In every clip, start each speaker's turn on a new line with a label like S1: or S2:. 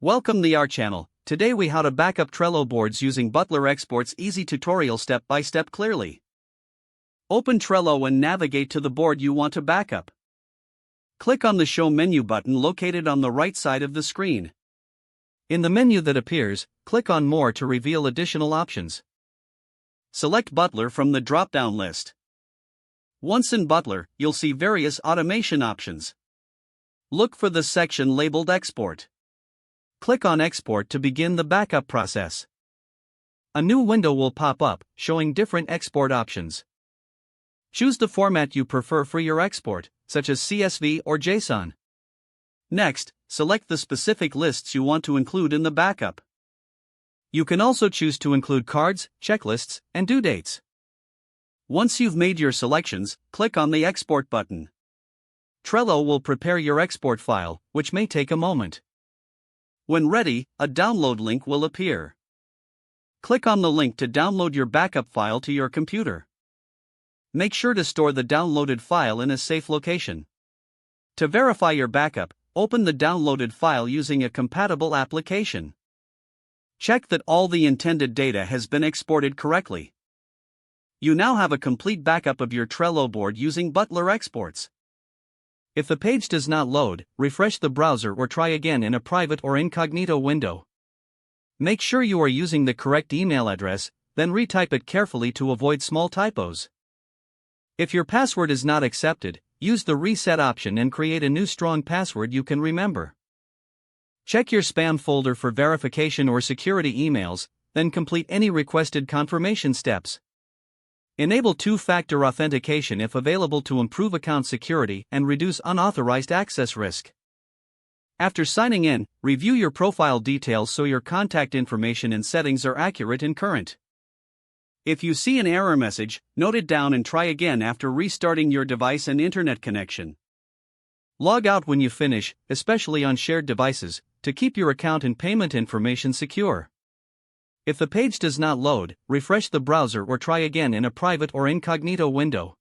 S1: Welcome to our channel. Today we how to backup Trello boards using Butler Export's easy tutorial step by step clearly. Open Trello and navigate to the board you want to backup. Click on the Show menu button located on the right side of the screen. In the menu that appears, click on More to reveal additional options. Select Butler from the drop-down list. Once in Butler, you'll see various automation options. Look for the section labeled Export. Click on Export to begin the backup process. A new window will pop up, showing different export options. Choose the format you prefer for your export, such as CSV or JSON. Next, select the specific lists you want to include in the backup. You can also choose to include cards, checklists, and due dates. Once you've made your selections, click on the Export button. Trello will prepare your export file, which may take a moment. When ready, a download link will appear. Click on the link to download your backup file to your computer. Make sure to store the downloaded file in a safe location. To verify your backup, open the downloaded file using a compatible application. Check that all the intended data has been exported correctly. You now have a complete backup of your Trello board using Butler Exports. If the page does not load, refresh the browser or try again in a private or incognito window. Make sure you are using the correct email address, then retype it carefully to avoid small typos. If your password is not accepted, use the reset option and create a new strong password you can remember. Check your spam folder for verification or security emails, then complete any requested confirmation steps. Enable two-factor authentication if available to improve account security and reduce unauthorized access risk. After signing in, review your profile details so your contact information and settings are accurate and current. If you see an error message, note it down and try again after restarting your device and internet connection. Log out when you finish, especially on shared devices, to keep your account and payment information secure. If the page does not load, refresh the browser or try again in a private or incognito window.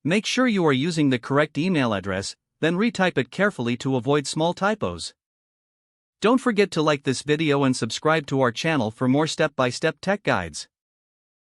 S1: Make sure you are using the correct email address, then retype it carefully to avoid small typos. Don't forget to like this video and subscribe to our channel for more step-by-step tech guides.